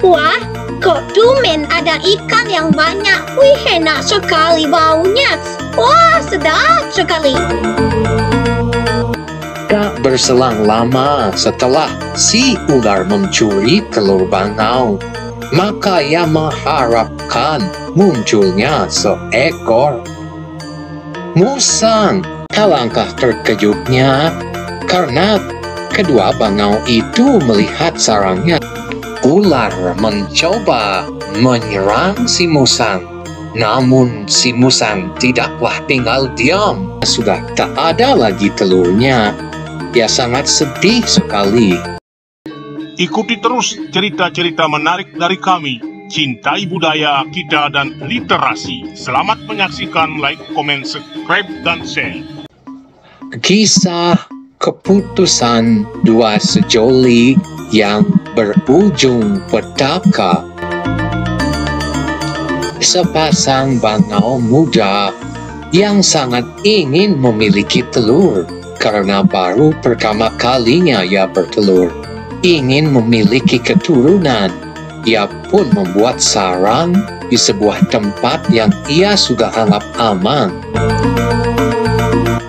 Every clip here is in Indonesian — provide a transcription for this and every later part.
Wah, kok tumben ada ikan yang banyak. Wih, enak sekali baunya. Wah, sedap sekali. Tak berselang lama setelah si ular mencuri telur bangau, maka ia mengharapkan munculnya seekor musang. Alangkah terkejutnya karena kedua bangau itu melihat sarangnya. Ular mencoba menyerang si musang, namun si musang tidaklah tinggal diam. Sudah tak ada lagi telurnya. Ia sangat sedih sekali. Ikuti terus cerita-cerita menarik dari kami. Cintai budaya kita dan literasi. Selamat menyaksikan, like, komen, subscribe, dan share. Kisah keputusan dua sejoli yang berujung petaka. Sepasang bangau muda yang sangat ingin memiliki telur karena baru pertama kalinya ia bertelur. Ingin memiliki keturunan, ia pun membuat sarang di sebuah tempat yang ia sudah anggap aman.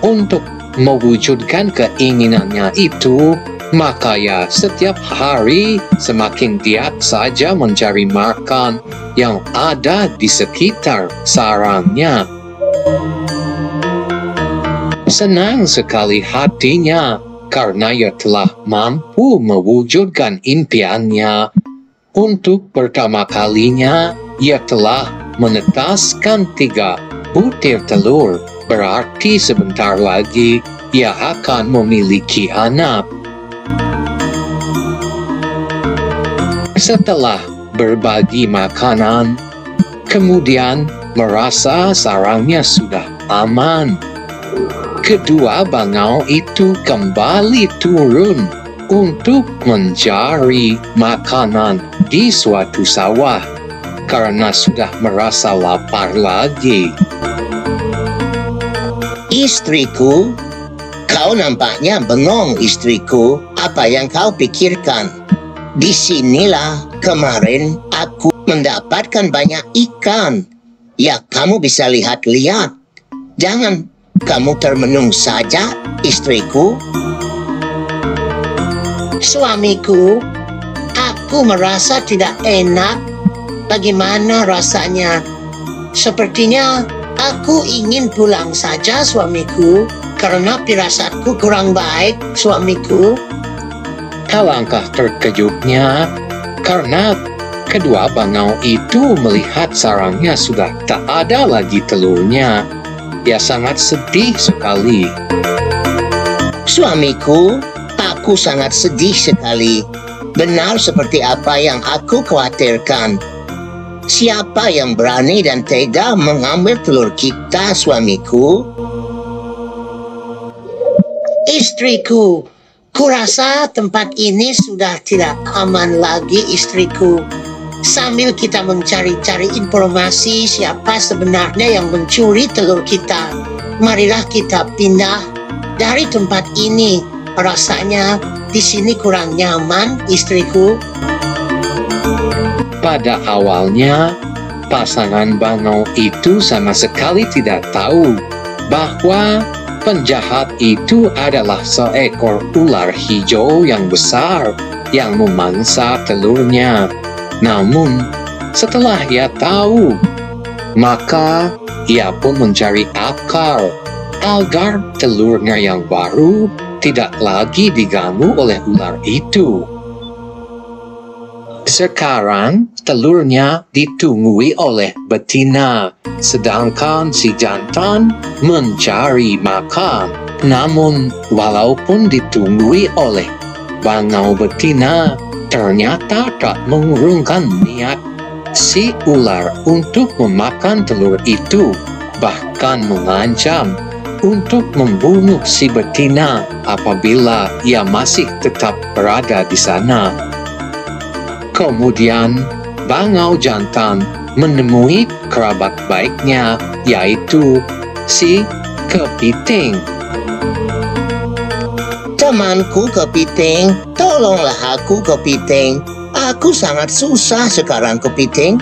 Untuk mewujudkan keinginannya itu, maka ia setiap hari semakin giat saja mencari makan yang ada di sekitar sarangnya. Senang sekali hatinya karena ia telah mampu mewujudkan impiannya. Untuk pertama kalinya, ia telah menetaskan 3 butir telur. Berarti sebentar lagi ia akan memiliki anak. Setelah berbagi makanan, kemudian merasa sarangnya sudah aman, kedua bangau itu kembali turun untuk mencari makanan di suatu sawah karena sudah merasa lapar lagi. Istriku, kau nampaknya bengong istriku. Apa yang kau pikirkan? Disinilah kemarin aku mendapatkan banyak ikan. Ya, kamu bisa lihat-lihat. Jangan kamu termenung saja, istriku. Suamiku, aku merasa tidak enak. Bagaimana rasanya? Sepertinya aku ingin pulang saja, suamiku, karena firasatku kurang baik, suamiku. Alangkah terkejutnya karena kedua bangau itu melihat sarangnya sudah tak ada lagi telurnya. Ia sangat sedih sekali. Suamiku, aku sangat sedih sekali. Benar seperti apa yang aku khawatirkan. Siapa yang berani dan tega mengambil telur kita, suamiku? Istriku, kurasa tempat ini sudah tidak aman lagi, istriku. Sambil kita mencari-cari informasi siapa sebenarnya yang mencuri telur kita, marilah kita pindah dari tempat ini. Rasanya di sini kurang nyaman, istriku. Pada awalnya, pasangan bangau itu sama sekali tidak tahu bahwa penjahat itu adalah seekor ular hijau yang besar yang memangsa telurnya. Namun, setelah ia tahu, maka ia pun mencari akal agar telurnya yang baru tidak lagi diganggu oleh ular itu. Sekarang telurnya ditunggui oleh betina, sedangkan si jantan mencari makan. Namun, walaupun ditunggui oleh bangau betina, ternyata tak mengurungkan niat si ular untuk memakan telur itu, bahkan mengancam untuk membunuh si betina apabila ia masih tetap berada di sana. Kemudian, bangau jantan menemui kerabat baiknya, yaitu si kepiting. Temanku kepiting, tolonglah aku kepiting. Aku sangat susah sekarang, Kepiting.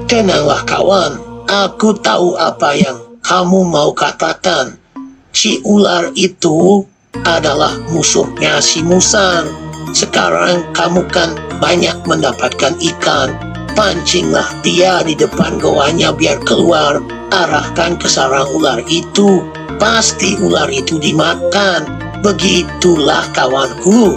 Tenanglah kawan, aku tahu apa yang kamu mau katakan. Si ular itu adalah musuhnya si musang. Sekarang kamu kan banyak mendapatkan ikan. Pancinglah dia di depan goanya biar keluar. Arahkan ke sarang ular itu. Pasti ular itu dimakan. Begitulah kawanku.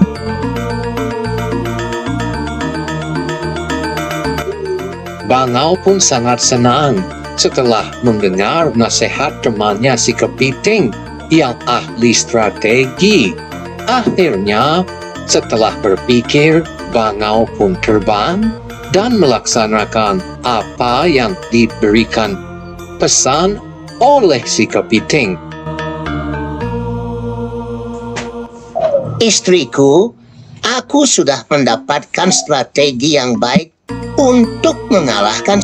Bangau pun sangat senang setelah mendengar nasihat temannya si Kepiting yang ahli strategi. Akhirnya, setelah berpikir, Bangau pun terbang dan melaksanakan apa yang diberikan pesan oleh si Kepiting. Istriku, aku sudah mendapatkan strategi yang baik untuk mengalahkan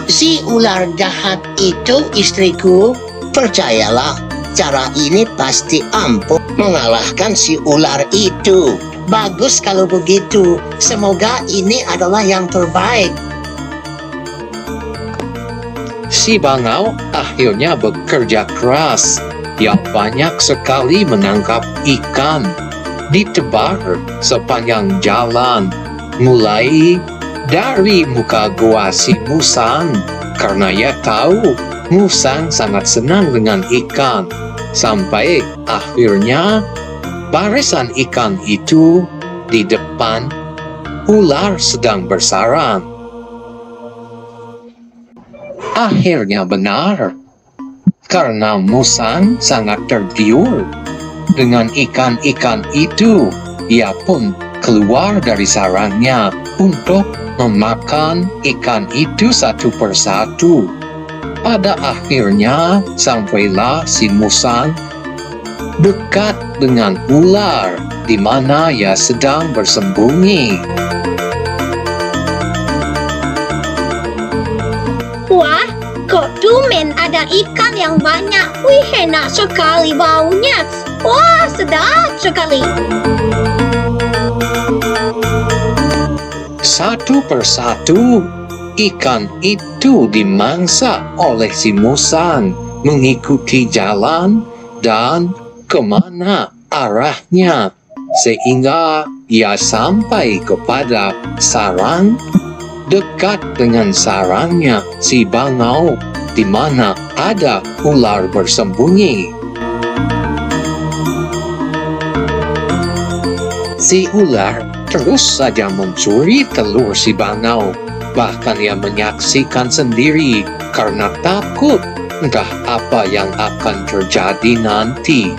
si ular jahat itu, istriku. Percayalah, cara ini pasti ampuh mengalahkan si ular itu. Bagus kalau begitu. Semoga ini adalah yang terbaik. Si Bangau akhirnya bekerja keras. Dia banyak sekali menangkap ikan. Ditebar sepanjang jalan, mulai dari muka gua si musang, karena ia tahu musang sangat senang dengan ikan. Sampai akhirnya barisan ikan itu di depan ular sedang bersarang. Akhirnya benar, karena musang sangat tergiur dengan ikan-ikan itu. Ia pun keluar dari sarangnya untuk memakan ikan itu satu persatu. Pada akhirnya sampailah si musang dekat dengan ular di mana ia sedang bersembunyi. Wah, kok tumben ada ikan yang banyak. Wih, enak sekali baunya. Wah, sedap sekali. Satu persatu, ikan itu dimangsa oleh si musang mengikuti jalan dan kemana arahnya, sehingga ia sampai kepada sarang. Dekat dengan sarangnya si Bangau, di mana ada ular bersembunyi. Si ular terus saja mencuri telur si Bangau. Bahkan ia menyaksikan sendiri karena takut entah apa yang akan terjadi nanti.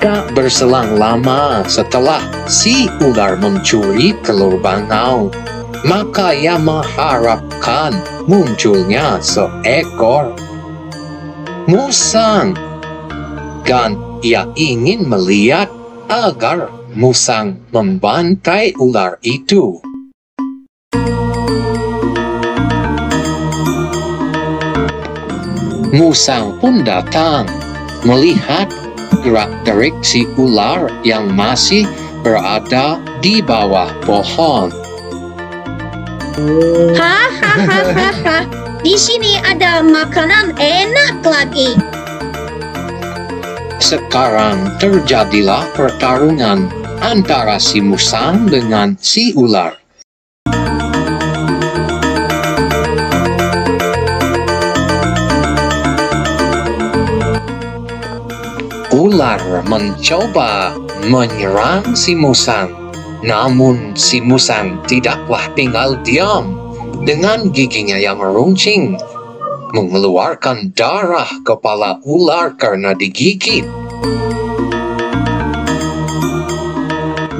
Tak berselang lama setelah si ular mencuri telur Bangau, maka ia mengharapkan munculnya seekor musang. Dan ia ingin melihat agar musang membantai ular itu. Musang pun datang, melihat gerak-gerik si ular yang masih berada di bawah pohon. Hahaha, di sini ada makanan enak lagi. Sekarang terjadilah pertarungan antara si musang dengan si ular. Ular mencoba menyerang si musang, namun si musang tidaklah tinggal diam. Dengan giginya yang meruncing, mengeluarkan darah kepala ular karena digigit.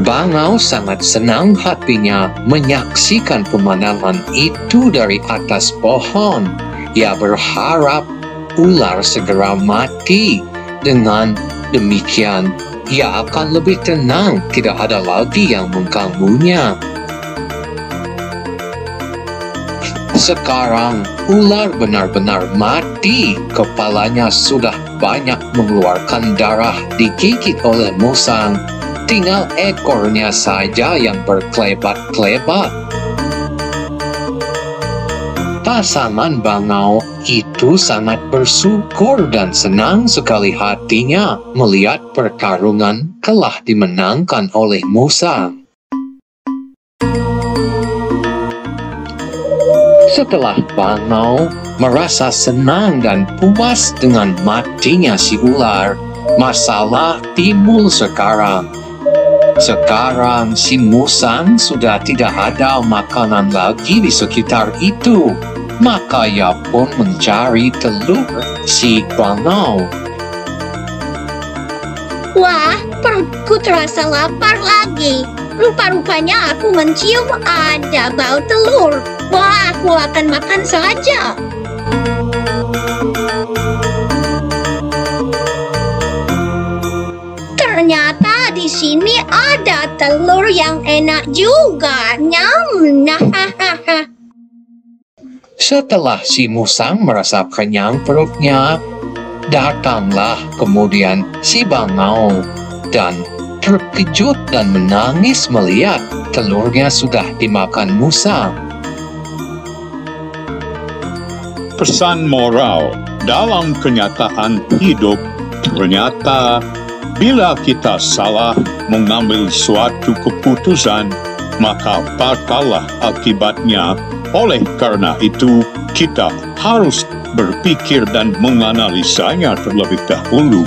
Bangau sangat senang hatinya menyaksikan pemandangan itu dari atas pohon. Ia berharap ular segera mati. Dengan demikian, ia akan lebih tenang, tidak ada lagi yang mengganggunya. Sekarang, ular benar-benar mati. Kepalanya sudah banyak mengeluarkan darah, digigit oleh musang. tinggal ekornya saja yang berkelebat-kelebat. Pasangan bangau itu sangat bersyukur dan senang sekali hatinya melihat pertarungan telah dimenangkan oleh Musa. Setelah bangau merasa senang dan puas dengan matinya si ular, masalah timbul sekarang. Sekarang si musang sudah tidak ada makanan lagi di sekitar itu. Maka ia pun mencari telur si bangau. Wah, perutku terasa lapar lagi. Rupa-rupanya aku mencium ada bau telur. Wah, aku akan makan saja. Ternyata di sini ada telur yang enak juga. Nyam. Hahaha. Setelah si musang merasa kenyang perutnya, datanglah kemudian si bangau dan terkejut dan menangis melihat telurnya sudah dimakan musang. Pesan moral dalam kenyataan hidup, ternyata bila kita salah mengambil suatu keputusan, maka fatallah akibatnya. Oleh karena itu, kita harus berpikir dan menganalisanya terlebih dahulu.